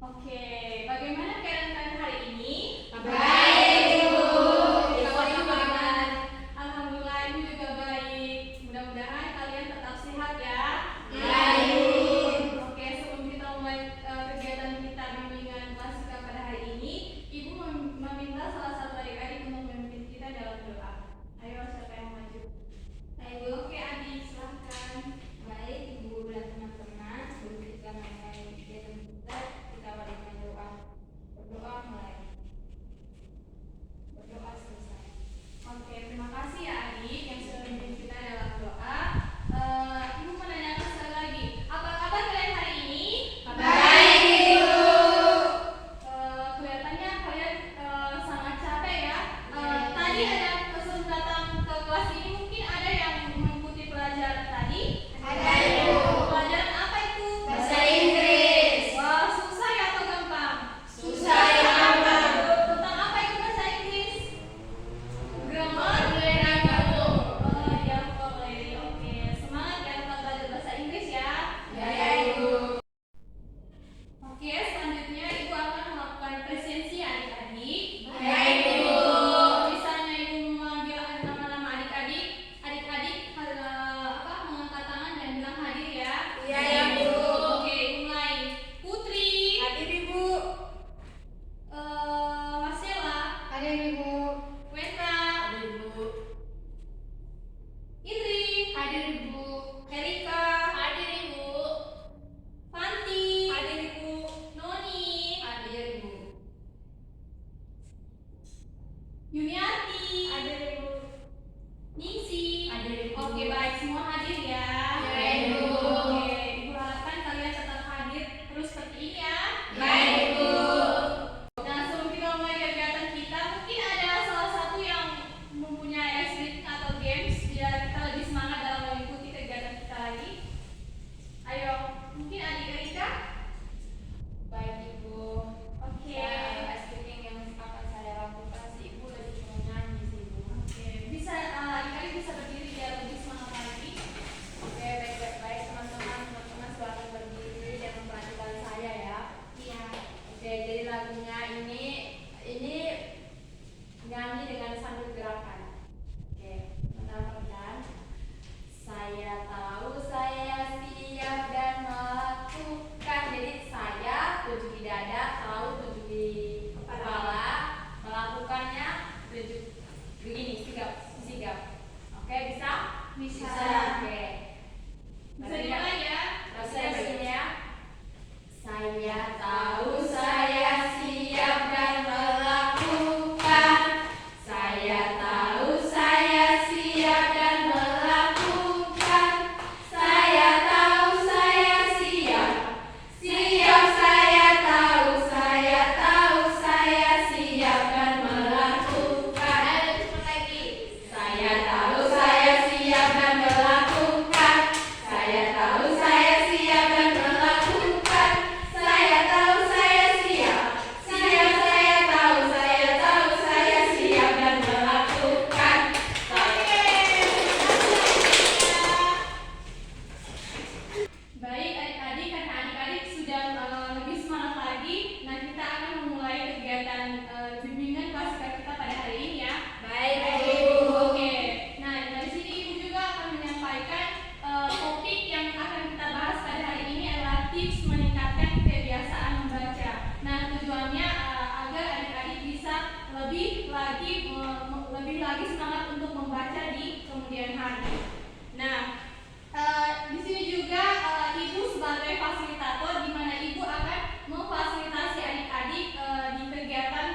Oke, bagaimana keadaan kalian hari ini? Baik, Bu. Kalau Ibu bagaimana? Alhamdulillah Ibu juga baik. Mudah-mudahan kalian tetap sehat ya. Baik. Oke, sebelum kita mulai kegiatan kita bimbingan klasika pada hari ini, Ibu meminta salah satu adik-adik untuk memimpin kita dalam doa. Ayo, siapa yang maju? Baik, Bu. Oke, Adik, silahkan. Baik, Ibu dan teman-teman, sebelum kita mulai kegiatan kita awali dengan doa. Berdoa mulai. Berdoa selesai. Oke, terima kasih ya Adik yang sudah memimpin kita dalam doa. Ibu menanyakan sekali lagi, apa kabar kalian hari ini? Baik, Ibu. Kelihatannya kalian sangat capek ya. Tadi ada sebelum datang ke kelas ini mungkin ada yang mengikuti pelajaran tadi. Ada, Ibu. Pelajaran apa itu? Bahasa Inggris. Wah, susah ya atau gampang? Susah ya, gampang. Tentang apa itu bahasa Inggris? Grammar. Oh ya, boleh. Oke, semangat ya tetap belajar bahasa Inggris ya. Ya, Ibu. Oke, selanjutnya Ibu akan melakukan presensi adik-adik. Baik, Ibu. Misalnya Ibu memanggil nama-nama adik-adik, adik-adik mengangkat tangan dan bilang hadir ya. Iya, ya, Bu. Oke, mulai. Putri, Hadir, Ibu. Marcella, Hadir, Ibu. Wendra, Hadir, Ibu. Indri, Hadir, Ibu. Erika, Hadir, Ibu. Fanti, Hadir, Ibu. Noni, Hadir, Ibu. Yuniati, Hadir, Ibu. Ningsi. Hadir, Ibu. Oke, baik, semua hadir ya. Ya, Ibu. Oke, Ibu harapkan kalian tetap hadir terus seperti ini ya. Baik, Ibu. Nah, sebelum kita mulai kegiatan kita, mungkin ada salah satu yang mempunyai ice breaking atau games biar kita lebih semangat dalam mengikuti kegiatan kita lagi. Ayo, mungkin adik Erika. Baik, Ibu. Oke. Ice breaking yang akan saya lakukan si Ibu lagi mau nyanyi sih, Ibu. Oke, bisa adik-adik bisa berdiri biar lebih semangat lagi. Oke, baik teman-teman silakan berdiri dan memperhatikan saya ya. Iya. Oke, jadi lagunya ini nyanyi dengan sambil gerakan. Oke, pertama saya tahu saya siap dan melakukan. Jadi saya tunjuk di dada, tahu tunjuk di kepala, melakukannya tunjuk begini, sigap. Oke, bisa? Bisa. Oke. Bisa dimulai ya. Saya begini ya. Saya tahu saya siap dan melakukan. Saya tahu saya siap dan melakukan. Saya tahu saya siap. Siap saya tahu saya siap dan melakukan. Ayo cepat lagi. Saya tahu saya siap dan melakukan. Saya tahu saya siap dan melakukan. Saya tahu saya siap. Siap saya tahu saya siap dan melakukan. Baik adik-adik, karena adik-adik sudah lebih semangat lagi. Nah, kita akan memulai kegiatan bimbingan klasika kita pada hari ini ya. Baik, Ibu. Oke. Nah, dari sini Ibu juga akan menyampaikan topik yang akan kita bahas pada hari ini adalah tips meningkatkan kebiasaan membaca. Nah, tujuannya agar adik-adik bisa lebih lagi semangat untuk membaca di kemudian hari. Nah, di sini juga Ibu sebagai fasilitator di mana Ibu akan memfasilitasi adik-adik di kegiatan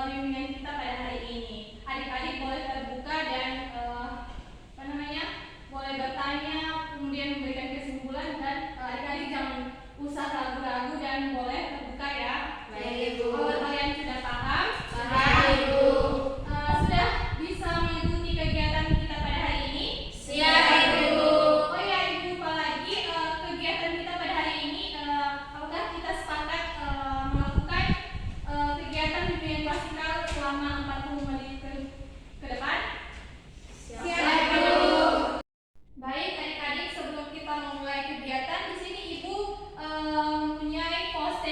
bimbingan kita pada hari ini. Adik-adik boleh terbuka dan boleh bertanya, kemudian memberikan kesimpulan dan adik-adik jangan usah ragu-ragu dan boleh terbuka ya. Baik, Ibu. Kalau kalian sudah paham, Paham, Ibu. Sudah bisa mengikuti kegiatan kita pada hari ini. Siap, Ibu. Oh ya, Ibu, lupa lagi kegiatan kita pada hari ini apakah kita sepakat melakukan kegiatan bimbingan klasikal selama 40 menit ke depan? Siap, Ibu. Baik, adik-adik, sebelum kita memulai kegiatan di sini Ibu mempunyai poster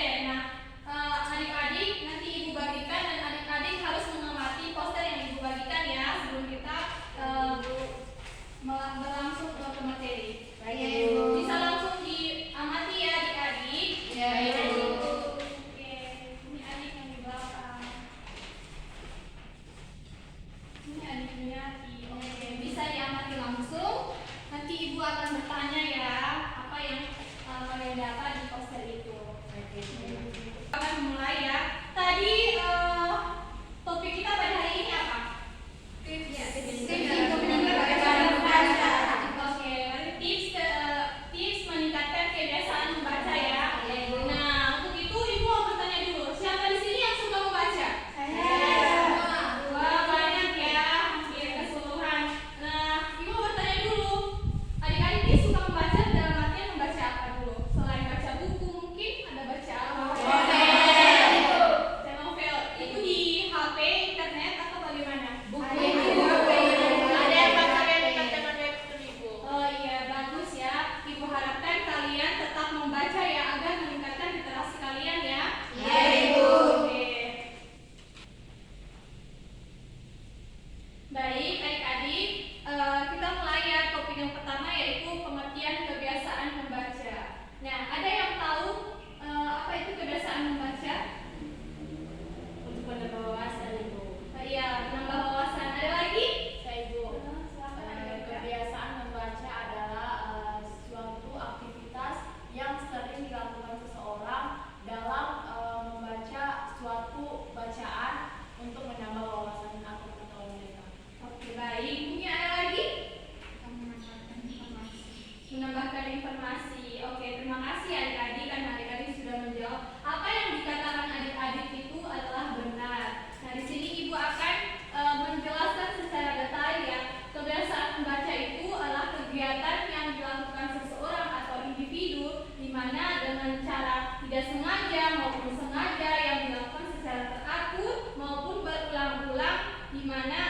tidak sengaja maupun sengaja yang dilakukan secara teratur maupun berulang-ulang, di mana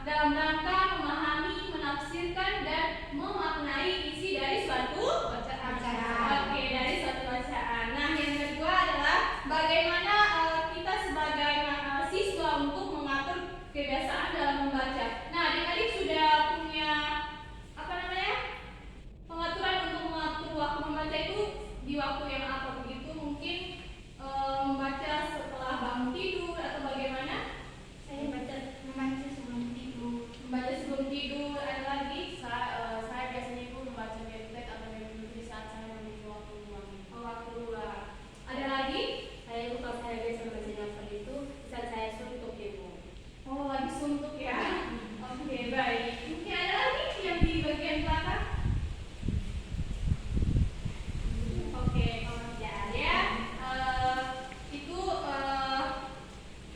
dalam rangka memahami, menafsirkan dan memaknai isi dari suatu bacaan. Oke, dari suatu bacaan. Nah, yang kedua adalah bagaimana kita sebagai siswa untuk mengatur kebiasaan dalam membaca. Nah, adik-adik sudah punya apa namanya? Pengaturan untuk mengatur waktu membaca itu di waktu yang apa begitu? Mungkin membaca setelah bangun tidur atau bagaimana? Saya membaca sebelum tidur. Membaca sebelum tidur, ada lagi? Saya biasanya itu membaca website atau web di saat saya memiliki waktu luang. Waktu luang. Ada lagi? Saya itu kalau saya biasa membaca novel itu saat saya suntuk ibu. Oh, lagi suntuk ya? Oke, baik. Mungkin ada lagi yang di bagian belakang? Oke, kalau tidak ada, itu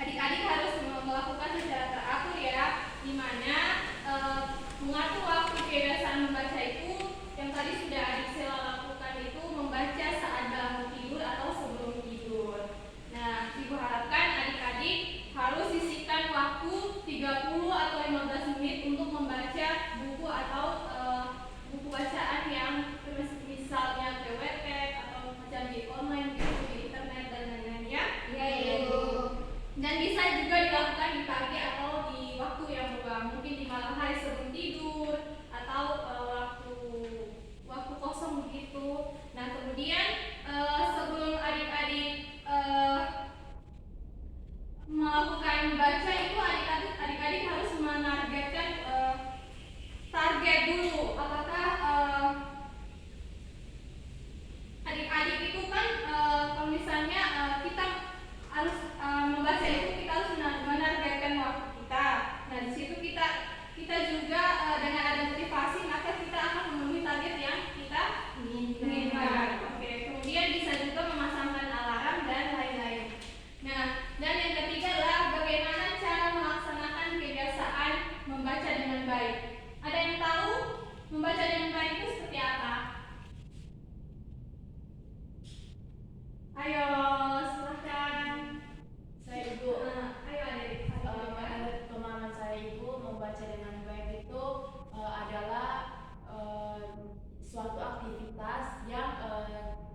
adik-adik harus melakukan secara teratur ya, di mana mengatur waktu kebiasaan membaca itu yang tadi sudah adik Sela lakukan itu membaca saat bangun tidur atau sebelum tidur. Nah, ibu harapkan adik-adik harus sisihkan waktu 30 atau 15 menit untuk membaca buku atau buku bacaan yang misalnya PWT atau macam di online gitu, di internet dan lain-lain ya. Iya. Dan bisa juga dilakukan di pagi atau di waktu yang luang, mungkin di malam hari sebelum tidur atau waktu kosong begitu. Nah, kemudian sebelum adik-adik melakukan membaca itu adik-adik harus menargetkan target dulu. Apakah adik-adik itu kan kalau misalnya kita harus membaca itu kita harus menargetkan waktu kita. Nah, di situ kita juga dengan ada motivasi maka kita akan memenuhi target yang kita inginkan. Oke, kemudian bisa juga memasangkan alarm dan lain-lain. Nah, dan yang ketiga adalah bagaimana cara melaksanakan kebiasaan membaca dengan baik. Ada yang tahu membaca dengan baik itu seperti apa? Ayo, silahkan. Saya itu Ayo adik. menurut pemahaman saya itu membaca dengan baik itu adalah suatu aktivitas yang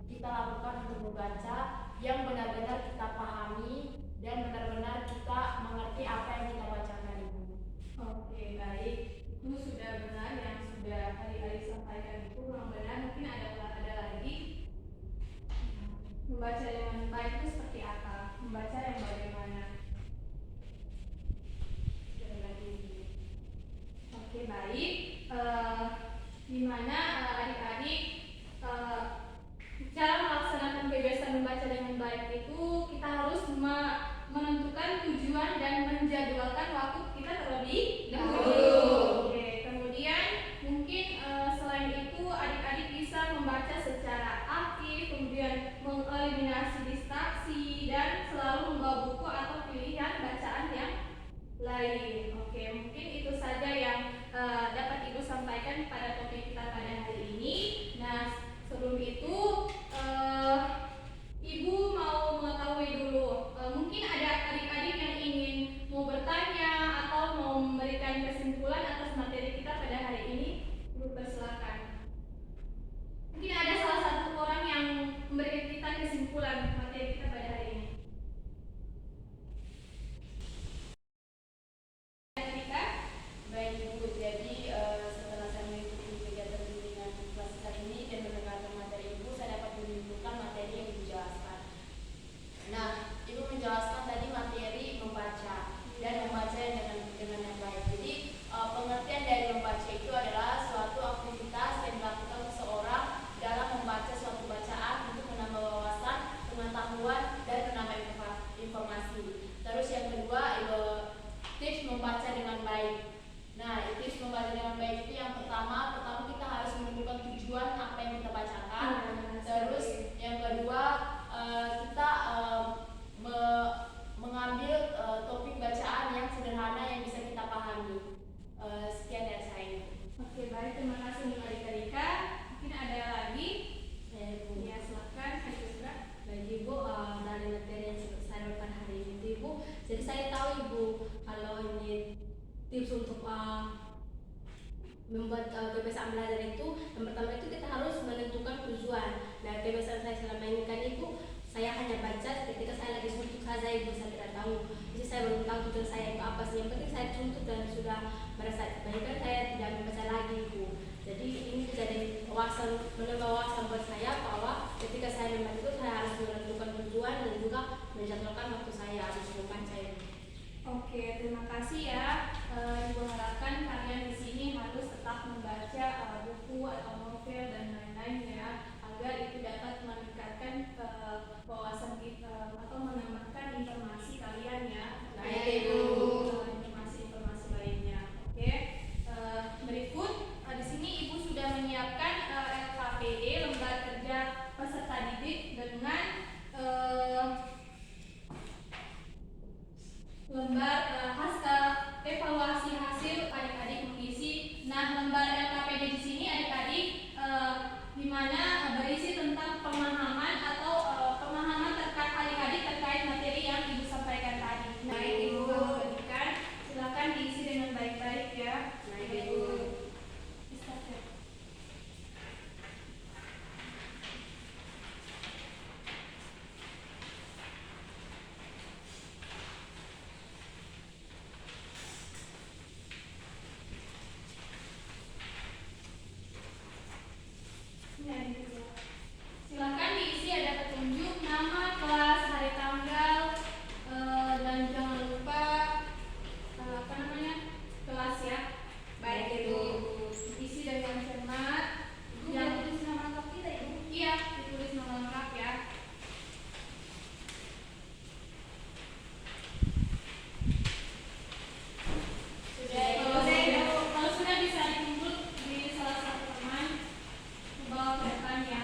kita lakukan untuk membaca yang benar-benar kita pahami dan benar-benar kita mengerti apa yang kita bacakan itu. Oke, baik. Itu sudah benar yang sudah adik-adik sampaikan itu memang benar. Mungkin ada lagi. Membaca dengan baik itu seperti apa? Membaca yang bagaimana? Oke, baik. Di mana adik-adik cara melaksanakan kebiasaan membaca dengan baik itu kita harus menentukan tujuan dan menjadwalkan waktu kita terlebih dahulu. Oke, kemudian mungkin selain itu adik-adik bisa membaca secara aktif, kemudian mengeliminasi distraksi dan selalu membawa buku atau pilihan bacaan yang lain. Oke, mungkin itu saja yang dapat Ibu sampaikan pada topik kita pada hari ini. Nah, sebelum itu Ibu mau mengetahui dulu, mungkin ada adik-adik yang ingin mau bertanya atau mau memberikan kesimpulan atas materi kita pada hari ini. Ibu persilakan. Mungkin ada salah satu orang yang memberikan kita kesimpulan materi kita pada hari ini. Baik Ibu, jadi setelah saya mengikuti kegiatan bimbingan kelas kali ini dan mendengarkan materi Ibu, saya dapat menyimpulkan materi yang dijelaskan. Nah, Ibu menjelaskan tadi materi membaca dan membaca dengan yang baik. Jadi pengertian dari membaca itu adalah suatu aktivitas yang dilakukan seseorang dalam membaca suatu bacaan untuk menambah wawasan, pengetahuan, dan menambah informasi. Terus yang kedua, tips membaca dengan baik. Nah, tips membaca dengan baik itu yang pertama kita harus menentukan tujuan apa yang kita bacakan. Terus yang kedua kita mengambil topik bacaan yang sederhana yang bisa kita pahami. Sekian dari saya. Oke, baik, terima kasih untuk adik-adik. Mungkin ada lagi? Ya, silakan. Baik. belajar itu yang pertama itu kita harus menentukan tujuan. Nah, kebiasaan saya selama ini kan Ibu, saya hanya baca ketika saya lagi suntuk saja Ibu, saya tidak tahu. Jadi saya belum tahu tujuan saya itu apa sih. Yang penting saya suntuk dan sudah merasa kebaikan, saya tidak membaca lagi Ibu. Jadi ini jadi menambah wawasan buat saya bahwa ketika saya membaca itu saya harus menentukan tujuan dan juga menjadwalkan waktu saya harus membaca Ibu. Oke, terima kasih ya. Ibu harapkan kalian di sini harus tetap membaca buku atau novel dan lain-lain ya, agar itu dapat meningkatkan wawasan kita atau menambahkan informasi kalian ya. Baik, Ibu. Informasi lainnya. Oke. Berikut di sini Ibu sudah menyiapkan LKPD, lembar kerja peserta didik, dengan lembar evaluasi hasil adik-adik mengisi. Nah, lembar LKPD di sini adik-adik di mana berisi tentang pemahaman atau pemahaman terkait adik-adik terkait materi yang Ibu sampaikan tadi. Nah, Ibu kalau berikan, silakan diisi dengan baik-baik ya. Baik, Ibu. Silakan diisi, ada petunjuk nama, kelas, hari tanggal, dan jangan lupa kelas ya. Baik, Ibu. Diisi dengan cermat. Jangan tulis nama lengkap kita Ibu. Iya, ditulis nama lengkap ya. Kalau sudah bisa dikumpul di salah satu teman, bawa ke depan ya.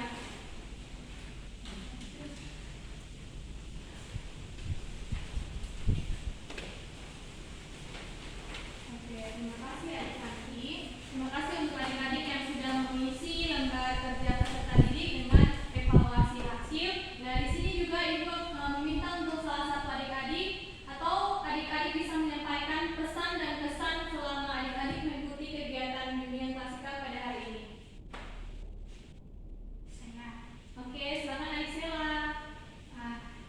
Oke, terima kasih adik-adik. Terima kasih untuk adik-adik yang sudah mengisi lembar kerja peserta didik dengan evaluasi hasil. Nah, di sini juga Ibu meminta untuk salah satu adik-adik atau adik-adik bisa menyampaikan pesan dan kesan selama adik-adik mengikuti kegiatan bimbingan klasikal pada hari ini. Oke, silakan adik Sela.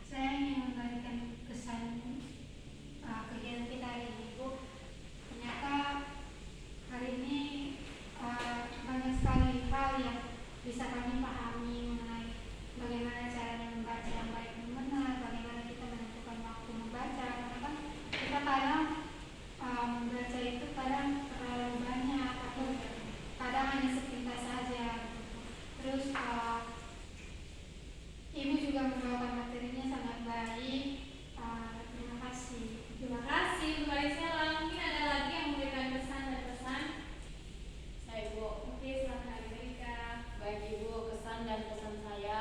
Saya ingin memberikan kesan kegiatan kita hari ini Bu. Ternyata hari ini banyak sekali hal yang bisa kami pahami mengenai bagaimana cara membaca yang baik dan benar, bagaimana kita menentukan waktu membaca. Karena kan kita kadang membaca itu kadang terlalu banyak atau kadang hanya sepintas saja. Terus Ibu juga membawakan materinya sangat baik. Terima kasih. Terima kasih untuk adik Sela. Mungkin ada lagi yang memberikan pesan dan pesan. Saya, Ibu. Oke, silakan adik Rika. Baik, Ibu, kesan dan pesan saya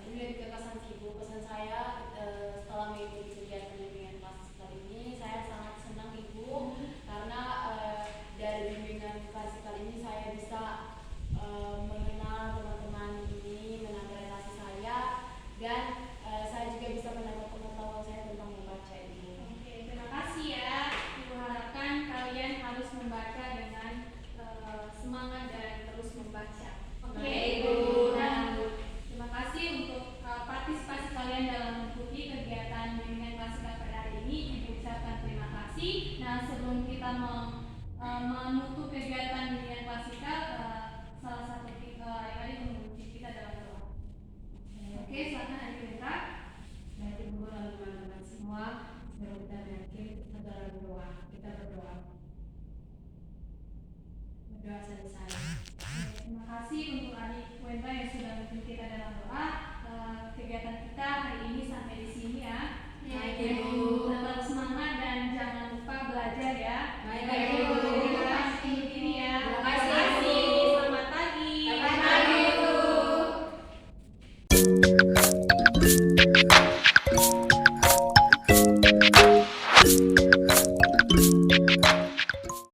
ini lebih ke kesan sih, Ibu. Pesan saya setelah mengikuti kegiatan bimbingan klasikal ini, saya sangat senang Ibu, karena dari bimbingan klasikal ini saya bisa mengenal teman-teman ini, menambah relasi saya, dan saya juga bisa menambah pengetahuan saya tentang membaca Ibu. Oke, terima kasih ya. Ibu harapkan kalian harus membaca dengan semangat dan terus membaca. Oke, Baik, Ibu. Dan terima kasih untuk partisipasi kalian dalam mengikuti kegiatan bimbingan klasikal pada hari ini. Ibu ucapkan terima kasih. Nah, sebelum kita menutup kegiatan bimbingan klasikal, salah satu adik-adik mengunci kita dalam doa. Oke, silakan adik Rika. Baik Ibu dan teman-teman semua, sebelum kita berakhir kita berdoa. Kita berdoa. Berdoa selesai. Terima kasih untuk adik Wendra yang sudah memimpin kita dalam doa. Kegiatan kita hari ini sampai di sini ya. Baik, Ibu. Ibu. Tetap semangat dan jangan lupa belajar ya. Baik, Ibu. Terima kasih ini ya. Terima kasih, Ibu. Selamat pagi. Selamat pagi, Ibu.